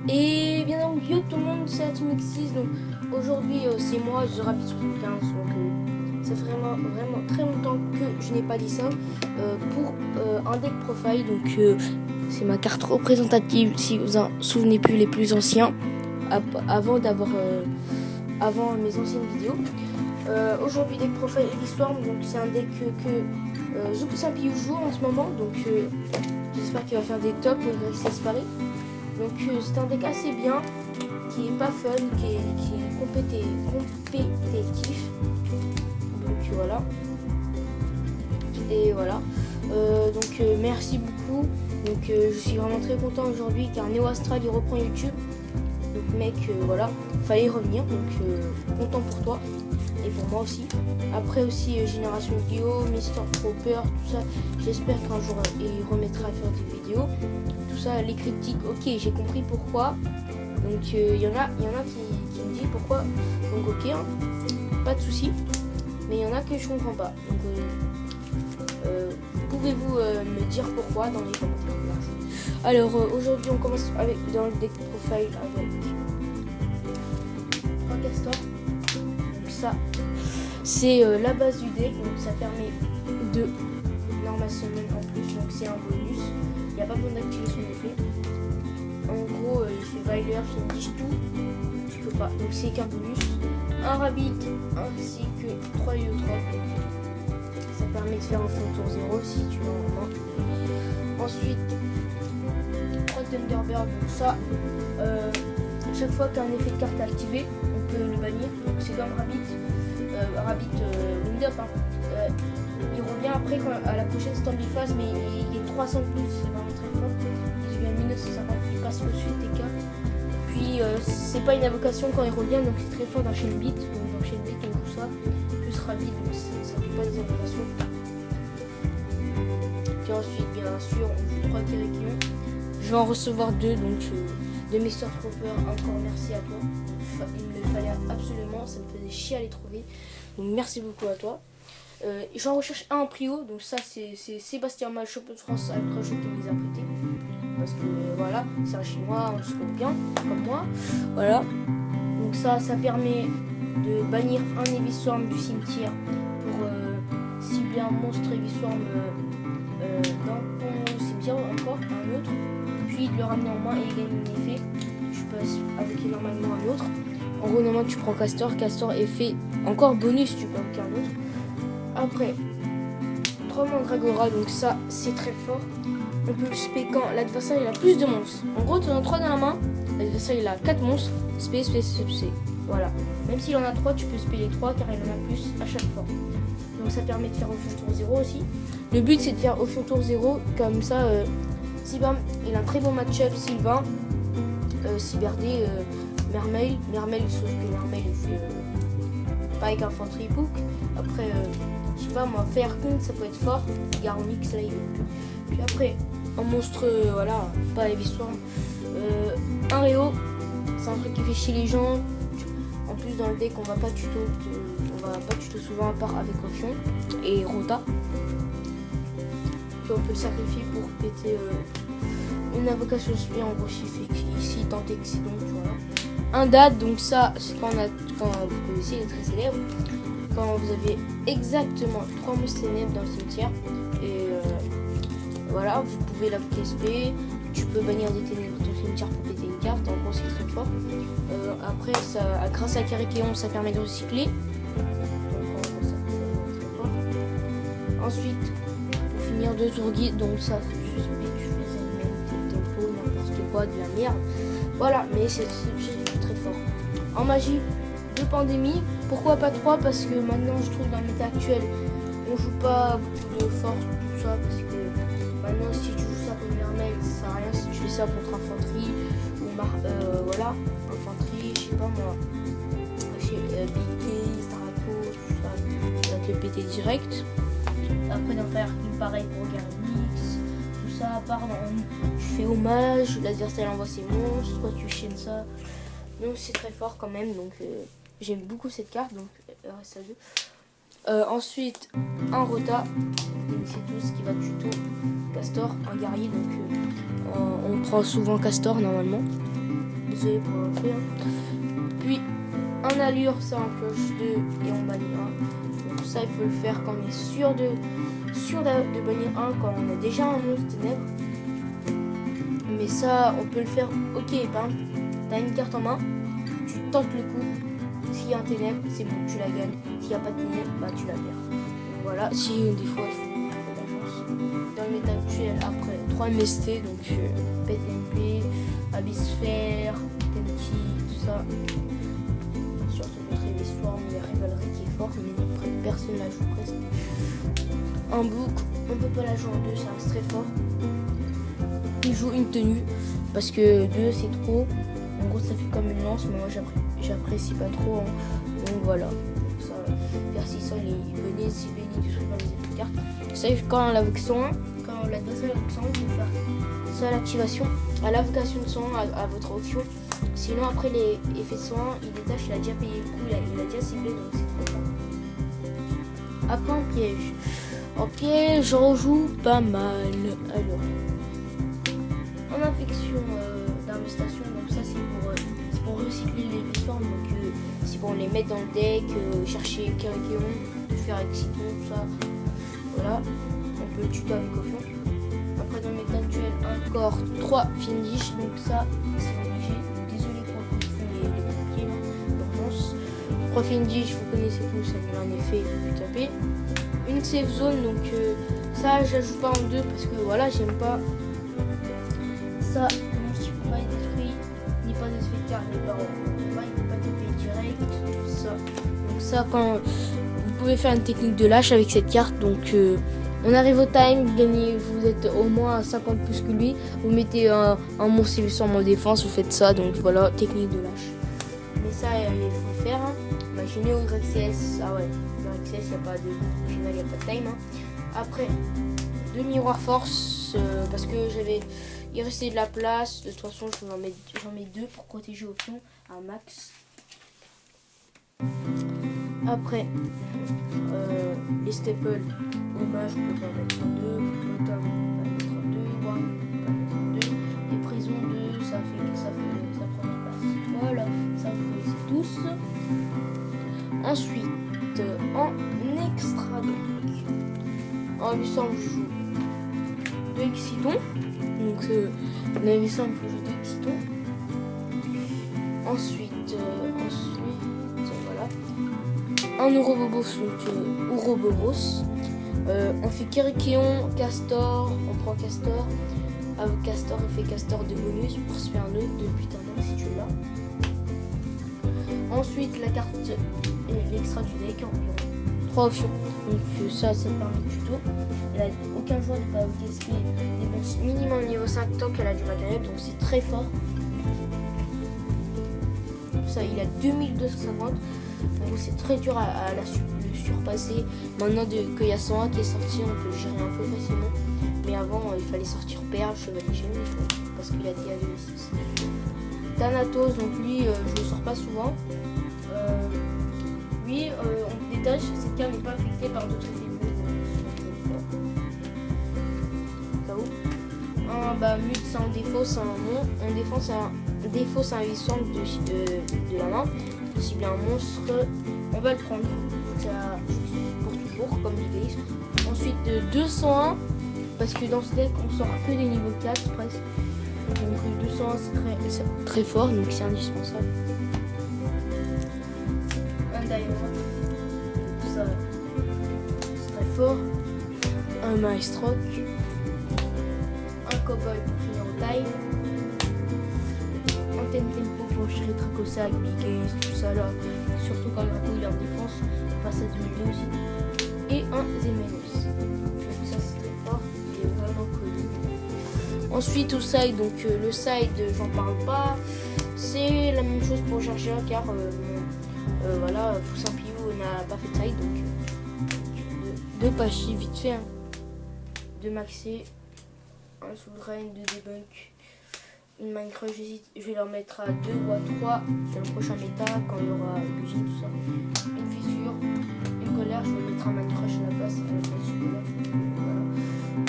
Et bien donc yo tout le monde, c'est Atimix6. Donc aujourd'hui c'est moi The Rapid 75. Donc ça fait vraiment très longtemps que je n'ai pas dit ça pour un deck profile. Donc c'est ma carte représentative si vous en souvenez plus, les plus anciens avant mes anciennes vidéos. Aujourd'hui deck profile Storm, donc c'est un deck que Zukusapi joue en ce moment. Donc j'espère qu'il va faire des tops malgré que c'est Paris. Donc c'est un deck assez bien, qui est pas fun, qui est compétitif. Donc voilà. Et voilà. Merci beaucoup. Donc je suis vraiment très content aujourd'hui car Neo Astral il reprend YouTube. Donc mec voilà, fallait y revenir. Donc content pour toi et pour moi aussi. Après aussi Génération Guillaume, Mister Proper, tout ça. J'espère qu'un jour il remettra à faire des vidéos. Tout ça, les critiques, ok, j'ai compris pourquoi. Donc il y en a qui me disent pourquoi. Donc ok, hein, pas de souci. Mais il y en a que je comprends pas. Donc pouvez-vous me dire pourquoi dans les commentaires. Merci. Alors aujourd'hui on commence dans le deck profile avec un castor. Donc ça c'est la base du deck. Donc ça permet de normal summon en plus. Donc c'est un bonus. Il n'y a pas besoin d'activer son effet. En gros, il fait Veiler, Finish tout. Tu peux pas. Donc c'est qu'un bonus. Un Rabbit ainsi que 3 Yotra. Ça permet de faire un fond tour 0 si tu veux en main. Ensuite, 3 Thunderbird. Donc ça, chaque fois qu'un effet de carte est activé, on peut le bannir. Donc c'est comme Rabbit. Rabbit Wind Up. Il revient après à la prochaine Stormy Phase, mais il est 300 plus, c'est vraiment très fort. Il devient 1950, il passe au-dessus de TK. Puis c'est pas une invocation quand il revient, donc c'est très fort dans Chain Beat. Donc dans Chain Beat, on joue ça, plus Rabbit, donc ça fait pas des invocations. Puis ensuite, bien sûr, on joue 3 Kirikion. Je vais en recevoir 2, donc de Mr. Trooper, encore merci à toi. Il me le fallait absolument, ça me faisait chier à les trouver. Donc merci beaucoup à toi. J'en recherche un en prio, donc ça c'est Sébastien Mal, champion de France avec Crush qui me les a prêtés. Parce que voilà, c'est un chinois, on se connaît bien, comme moi. Voilà. Donc ça permet de bannir un Eviswarm du cimetière pour cibler un monstre Eviswarm dans ton cimetière encore, un autre. Puis de le ramener en main et il gagne un effet. Tu peux invoquer normalement un autre. En gros, normalement tu prends Castor, Castor effet encore bonus, tu peux invoquer un autre. Après, 3 Mandragora, donc ça c'est très fort. On peut le spé quand l'adversaire il a plus de monstres. En gros, tu en as 3 dans la main, l'adversaire il a 4 monstres, spé. Voilà. Même s'il en a 3, tu peux spé les 3 car il en a plus à chaque fois. Donc ça permet de faire au fond tour 0 aussi. Le but c'est de faire au fond tour 0, comme ça, Sibam il a un très bon match-up, Sylvain, Cyberdé, Mermail, sauf que Mermail il fait pas avec infanterie book. Après, je sais pas moi, faire compte ça peut être fort, Garonix là il est. Puis après, un monstre, voilà, pas Eviswarm, un Réo, c'est un truc qui fait chier les gens. En plus dans le deck on va pas tuto souvent à part avec Option et Rota. Puis on peut le sacrifier pour péter une invocation spé en gros si tant excédent, tu vois. Un dad, donc ça c'est quand vous connaissez, il est très célèbre. Quand vous avez exactement 3 monstres ténèbres dans le cimetière et voilà, vous pouvez l'invoquer SP, tu peux bannir des ténèbres dans ton cimetière pour péter une carte, en gros c'est très fort. Après, grâce à Kirikion, ça permet de recycler. Donc, ça très fort. Ensuite, pour finir 2 tours guide, donc ça c'est juste tu fais des tempo, n'importe quoi, de la merde. Voilà, mais c'est très fort. En magie, 2 pandémies, pourquoi pas 3? Parce que maintenant je trouve dans le méta actuel on joue pas beaucoup de force, tout ça, parce que maintenant si tu joues ça contre Mermail ça sert à rien. Si tu fais ça contre infanterie ou voilà, infanterie, je sais pas moi, Biké, Staraco, tout ça, ça va te le péter direct. Après dans Fire King pareil pour Garonix, tout ça, à part tu fais hommage, l'adversaire envoie ses monstres, toi tu chaînes ça. Donc c'est très fort quand même, donc j'aime beaucoup cette carte, donc reste à 2. Ensuite, un Rota, c'est tout ce qui va tuto Castor, un guerrier, donc on prend souvent Castor normalement. désolé pour le fait. Puis en allure, ça en cloche 2 et en bannir 1. Donc ça, il faut le faire quand on est sûr de bannir 1, quand on a déjà un monstre ténèbres. Mais ça, on peut le faire. Ok, par exemple, t'as une carte en main, tu tentes le coup. S'il y a un ténèbre, c'est bon, tu la gagnes. S'il n'y a pas de ténèbre, bah tu la perds. Donc voilà, si des fois il faut de la chance. Dans le méta actuel, après 3 MST, donc PTMP, Abyssphère, TNT, tout ça. Surtout contre les Storm, il y a Rivalry qui est fort, mais après personne la joue presque. Un bouc, on peut pas la jouer en 2, ça reste très fort. Il joue une tenue, parce que 2 c'est trop. En gros, ça fait comme une lance, mais moi j'apprécie pas trop. Hein. Donc voilà. Ça, Percy Sol, il venait, s'il venait, tu serais pas les effets de cartes. Ça, quand on l'invoque 101, quand l'adversaire l'invoque 101, il faut faire ça à l'activation, à l'invocation de 101 à votre option. Sinon, après les effets de 101, il détache, il a déjà payé le coup, il a déjà ciblé, donc c'est trop fort. Après, en piège. En piège, j'en rejoue pas mal. Alors, en infection d'investation, donc ça c'est pour recycler les formes, donc c'est pour les mettre dans le deck, chercher Kérichéon, faire Exciton, tout ça. Voilà, on peut le tuto avec Ophion. Après dans le méta actuel, encore 3 Findish, donc ça c'est obligé. Désolé pour les pieds, l'urgence. 3 Findish, vous connaissez tous, ça a un effet plus tapé. Une safe zone, donc ça j'ajoute pas en 2 parce que voilà, j'aime pas. Ça, si vous pas être détruit, ni pas d'effet de carte, les barreaux. Il ne peut pas taper direct, tout ça. Donc ça, quand vous pouvez faire une technique de lâche avec cette carte. Donc on arrive au time, vous gagnez, vous êtes au moins à 50 plus que lui. Vous mettez un monstre sur en défense, vous faites ça. Donc voilà, technique de lâche. Mais ça, il faut faire. Hein. Imaginez au YCS, ah ouais, au YCS, il n'y a pas de final, il n'y a pas de time. Hein. Après, 2 miroirs force, parce que il restait de la place. De toute façon, j'en mets 2 pour protéger Ophion à max. Après, les staples, hommage, on peut en mettre 2. Bottom, on va mettre 2. Warning, on va mettre 2. Et prison 2, ça prend de place. Voilà, ça vous connaissez tous. Ensuite, en extra deck, en 800, je joue 2 Exciton. Donc, on a 800, je joue 2 Exciton. Ensuite, voilà. Un Ouroboros, donc Ouroboros. On fait Kérichéon, Castor, on prend Castor. Avec Castor, on fait Castor de bonus pour se faire un nœud de putain si tu l'as. Ensuite, la carte, l'extra du deck, environ 3 options. Donc ça permet de tuto. Aucun joueur ne peut encaisser des monstres minimum niveau 5 tant qu'elle a du matériel, donc c'est très fort. Ça, il a 2250. Donc c'est très dur à le surpasser. Maintenant qu'il y a 101 qui est sorti, on peut le gérer un peu facilement. Mais avant, il fallait sortir Perle, Chevalier Génie, parce qu'il a dit à 6. Thanatos, donc lui, je le sors pas souvent. Lui, on détache, cette carte n'est pas affectée par d'autres effets. Mute, c'est en défaut, c'est un monstre. En défense, c'est un défaut, c'est un 800 de la main. Si bien un monstre, on va le prendre. Ça, pour toujours, comme l'idée. Ensuite, 201, parce que dans ce deck, on sort que des niveaux 4 presque. Donc 201, c'est très fort, donc c'est indispensable. Un Diamond, ça, c'est très fort. Un Maestroc. Un Cobalt pour finir au taille. Antenne Tempo pour gérer Tracosac, Big Ace, tout ça là. Surtout quand il est en défense, on passe à 2002 aussi. Et un Zemenos. Donc ça c'est très fort, il est vraiment connu. Ensuite au side, donc le side j'en parle pas. C'est la même chose pour Georgia car voilà, Poussin Pio n'a pas fait de side, donc 2 Pachy vite fait. 2 Maxé. Un souverain, 2 debunk, une Minecraft, je vais leur mettre à 2 ou à 3 dans le prochain méta quand il y aura Bugin, tout ça. Une fissure, une colère, je vais mettre un Minecraft à la place, à la place du colère. Voilà.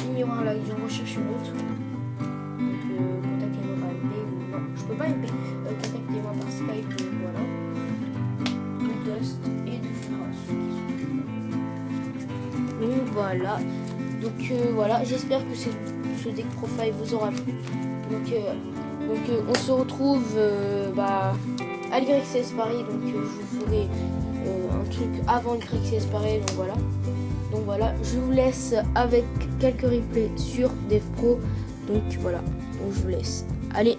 Une miroir là, j'en recherche une autre. Donc contactez-moi par MP ou non. je peux pas MP. Contactez-moi par Skype, voilà. De Dust et de Flash. Donc voilà. Donc voilà, j'espère que ce deck profile vous aura plu. Donc on se retrouve à l'YCS Paris. Donc je vous ferai un truc avant l'YCS Paris. Donc voilà, je vous laisse avec quelques replays sur Dev Pro. Donc voilà, donc je vous laisse. Allez,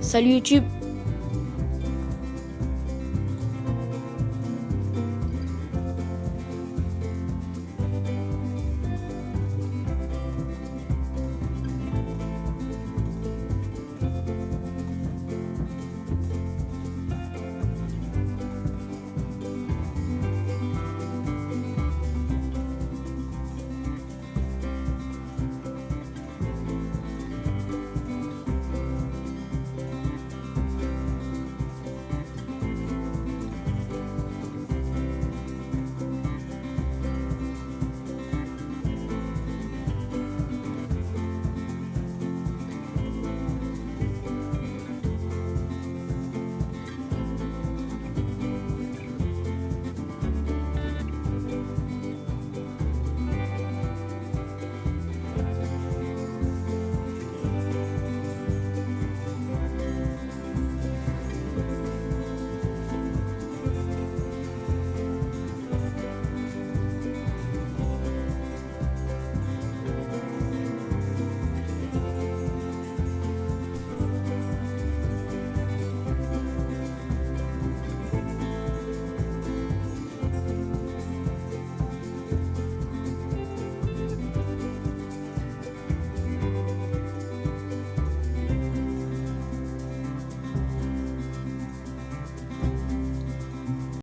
salut YouTube.